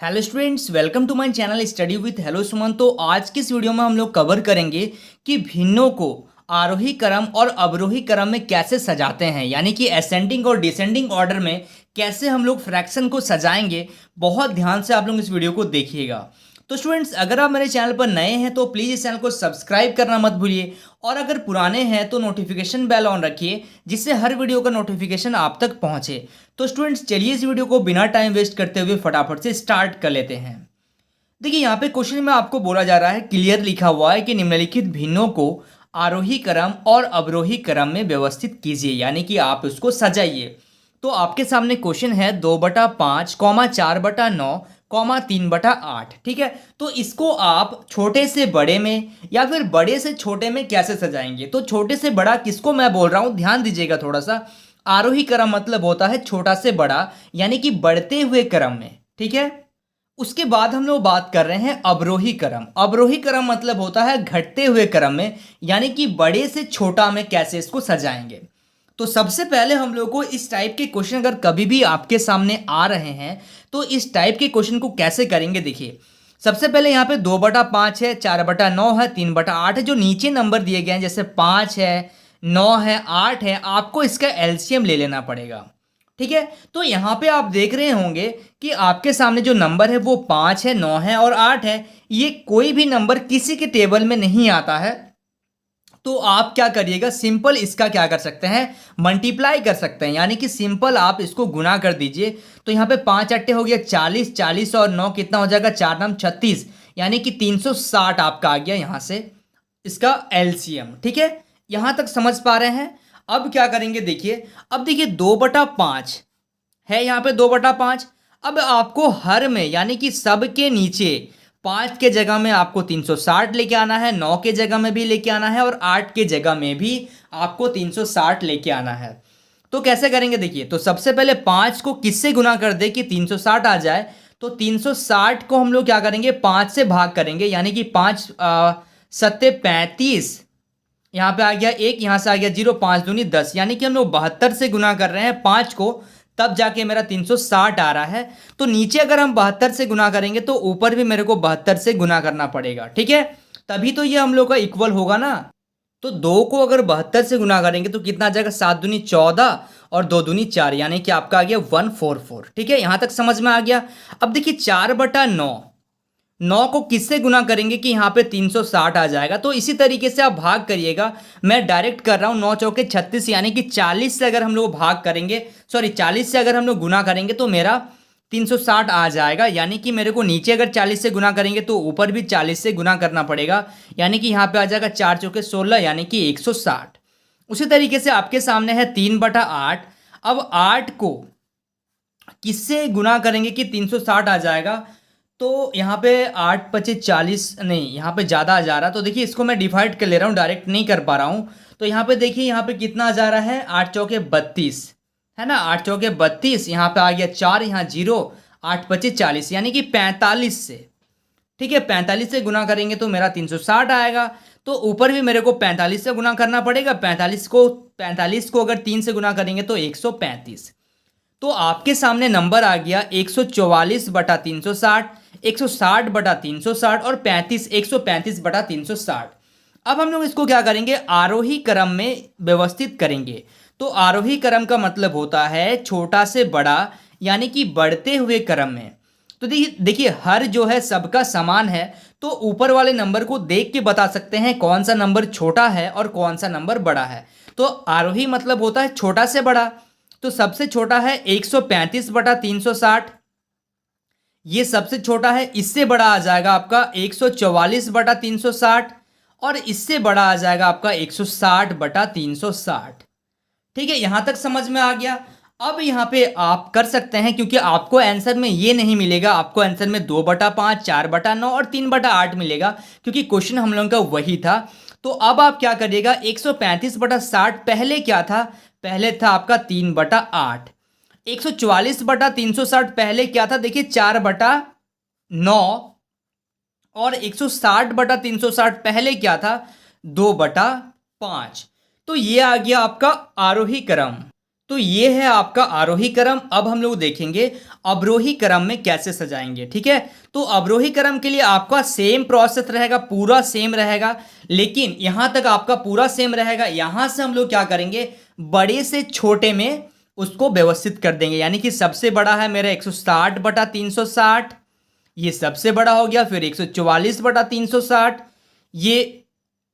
Hello students, welcome to my channel study with hello Suman. तो आज की इस वीडियो में हम लोग कवर करेंगे कि भिन्नों को आरोही क्रम और अवरोही क्रम में कैसे सजाते हैं, यानी कि असेंडिंग और डिसेंडिंग ऑर्डर में कैसे हम लोग फ्रैक्शन को सजाएंगे। बहुत ध्यान से आप लोग इस वीडियो को देखिएगा। तो स्टूडेंट्स, अगर आप मेरे चैनल पर नए हैं तो प्लीज़ इस चैनल को सब्सक्राइब करना मत भूलिए, और अगर पुराने हैं तो नोटिफिकेशन बेल ऑन रखिए जिससे हर वीडियो का नोटिफिकेशन आप तक पहुंचे। तो स्टूडेंट्स, चलिए इस वीडियो को बिना टाइम वेस्ट करते हुए फटाफट से स्टार्ट कर लेते हैं। देखिए, यहाँ पे क्वेश्चन में आपको बोला जा रहा है, क्लियर लिखा हुआ है कि निम्नलिखित भिन्नों को आरोही क्रम और अवरोही क्रम में व्यवस्थित कीजिए, यानी कि आप उसको सजाइए। तो आपके सामने क्वेश्चन है 2/5, 4/9, 3/8। ठीक है, तो इसको आप छोटे से बड़े में या फिर बड़े से छोटे में कैसे सजाएंगे। तो छोटे से बड़ा किसको मैं बोल रहा हूं, ध्यान दीजिएगा थोड़ा सा। आरोही क्रम मतलब होता है छोटा से बड़ा, यानी कि बढ़ते हुए क्रम में। ठीक है, उसके बाद हम लोग बात कर रहे हैं अवरोही क्रम। अवरोही क्रम मतलब होता है घटते हुए क्रम में, यानी कि बड़े से छोटा में कैसे इसको सजाएंगे। तो सबसे पहले हम लोग को इस टाइप के क्वेश्चन अगर कभी भी आपके सामने आ रहे हैं तो इस टाइप के क्वेश्चन को कैसे करेंगे। देखिए, सबसे पहले यहाँ पे 2/5 है, 4/9 है, 3/8 है। जो नीचे नंबर दिए गए हैं जैसे 5 है, 9 है, 8 है, आपको इसका एलसीएम ले लेना पड़ेगा। ठीक है, तो यहाँ पे आप देख रहे होंगे कि आपके सामने जो नंबर है वो 5 है, 9 है और 8 है। ये कोई भी नंबर किसी के टेबल में नहीं आता है। तो आप क्या करिएगा, सिंपल इसका क्या कर सकते हैं, मल्टीप्लाई कर सकते हैं, यानी कि सिंपल आप इसको गुना कर दीजिए। तो यहाँ पे 5 अट्टे हो गया 40, 40 और 9 कितना हो जाएगा, 4 9 36, यानी कि 360 आपका आ गया यहाँ से इसका एलसीएम। ठीक है, यहाँ तक समझ पा रहे हैं। अब क्या करेंगे, देखिए, अब देखिए 2/5 है, यहाँ पे 2/5। अब आपको हर में यानी कि सब के नीचे 5 के जगह में आपको 360 लेके आना है, 9 के जगह में भी लेके आना है और 8 के जगह में भी आपको 360 लेके आना है। तो कैसे करेंगे, देखिए, तो सबसे पहले 5 को किससे गुना कर दे कि 360 आ जाए। तो 360 को हम लोग क्या करेंगे, 5 से भाग करेंगे, यानी कि 5 सत्ते 35, यहाँ पे आ गया 1, यहाँ से आ गया 0, 5 दूनी 10, यानी कि हम लोग 72 से गुना कर रहे हैं 5 को, तब जाके मेरा 360 आ रहा है। तो नीचे अगर हम 72 से गुना करेंगे तो ऊपर भी मेरे को 72 से गुना करना पड़ेगा। ठीक है, तभी तो ये हम लोग का इक्वल होगा ना। तो 2 को अगर 72 से गुना करेंगे तो कितना आ जाएगा, 7 दूनी 14 और 2 दूनी 4, यानी कि आपका आ गया 144। ठीक है, यहाँ तक समझ में आ गया। अब देखिए 4/9, 9 को किससे गुना करेंगे कि यहाँ पे 360 आ जाएगा। तो इसी तरीके से आप भाग करिएगा, मैं डायरेक्ट कर रहा हूँ। 9 चौके 36, यानी कि 40 से अगर हम लोग भाग करेंगे, 40 से अगर हम लोग गुना करेंगे तो मेरा 360 आ जाएगा। यानी कि मेरे को नीचे अगर 40 से गुना करेंगे तो ऊपर भी 40 से गुना करना पड़ेगा, यानी कि यहाँ पे आ जाएगा 4 चौके 16, यानी कि 160। उसी तरीके से आपके सामने है 3/8। अब 8 को किससे गुना करेंगे कि 360 आ जाएगा। तो यहाँ पे 8 पचे 40, नहीं, यहाँ पे ज़्यादा आ जा रहा। तो देखिए, इसको मैं डिवाइड कर ले रहा हूँ, डायरेक्ट नहीं कर पा रहा हूँ। तो यहाँ पे देखिए, यहाँ पे कितना आ जा रहा है, 8 चौके 32 है ना, 8 चौके 32, यहाँ पे आ गया 4, यहाँ 0, 8 पचे 40, यानी कि 45 से। ठीक है, 45 से गुना करेंगे तो मेरा 360 आएगा। तो ऊपर भी मेरे को 45 से गुना करना पड़ेगा। 45 को अगर 3 से गुना करेंगे तो 135। तो आपके सामने नंबर आ गया 144/360, 160/360 और 135/360। अब हम लोग इसको क्या करेंगे, आरोही क्रम में व्यवस्थित करेंगे। तो आरोही क्रम का मतलब होता है छोटा से बड़ा, यानी कि बढ़ते हुए क्रम में। तो देखिए हर जो है सबका समान है, तो ऊपर वाले नंबर को देख के बता सकते हैं कौन सा नंबर छोटा है और कौन सा नंबर बड़ा है। तो आरोही मतलब होता है छोटा से बड़ा। तो सबसे छोटा है 135/360, ये सबसे छोटा है। इससे बड़ा आ जाएगा आपका 144/360 और इससे बड़ा आ जाएगा आपका 160/360। ठीक है, यहां तक समझ में आ गया। अब यहाँ पे आप कर सकते हैं, क्योंकि आपको आंसर में ये नहीं मिलेगा, आपको आंसर में 2/5, 4/9 और 3/8 मिलेगा, क्योंकि क्वेश्चन हम लोगों का वही था। तो अब आप क्या करिएगा, 135/60 पहले क्या था, पहले था आपका 3/8। 144/360 पहले क्या था, देखिए 4/9। और 160/360 पहले क्या था, 2/5। तो ये आ गया आपका आरोही क्रम। तो ये है आपका आरोही क्रम। अब हम लोग देखेंगे अवरोही क्रम में कैसे सजाएंगे। ठीक है, तो अवरोही क्रम के लिए आपका सेम प्रोसेस रहेगा, पूरा सेम रहेगा, लेकिन यहां तक आपका पूरा सेम रहेगा। यहां से हम लोग क्या करेंगे, बड़े से छोटे में उसको व्यवस्थित कर देंगे। यानी कि सबसे बड़ा है मेरा 160/360, ये सबसे बड़ा हो गया। फिर 144/360, ये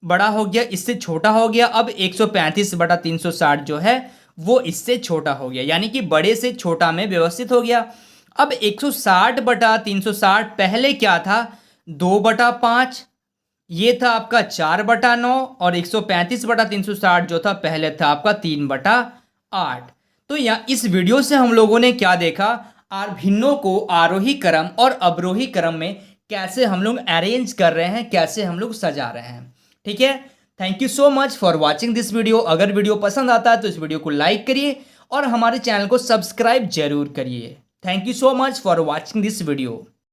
बड़ा हो गया, इससे छोटा हो गया। अब 135/360 जो है वो इससे छोटा हो गया, यानी कि बड़े से छोटा में व्यवस्थित हो गया। अब 160/360 पहले क्या था, 2/5, ये था आपका 4/9, और 135/360 जो था पहले था आपका 3/8। तो यहाँ इस वीडियो से हम लोगों ने क्या देखा, भिन्नों को आरोही क्रम और अवरोही क्रम में कैसे हम लोग अरेंज कर रहे हैं, कैसे हम लोग सजा रहे हैं। ठीक है, thank you so much for watching this video. अगर वीडियो पसंद आता है तो इस वीडियो को लाइक करिए और हमारे चैनल को सब्सक्राइब जरूर करिए। Thank you so much for watching this video.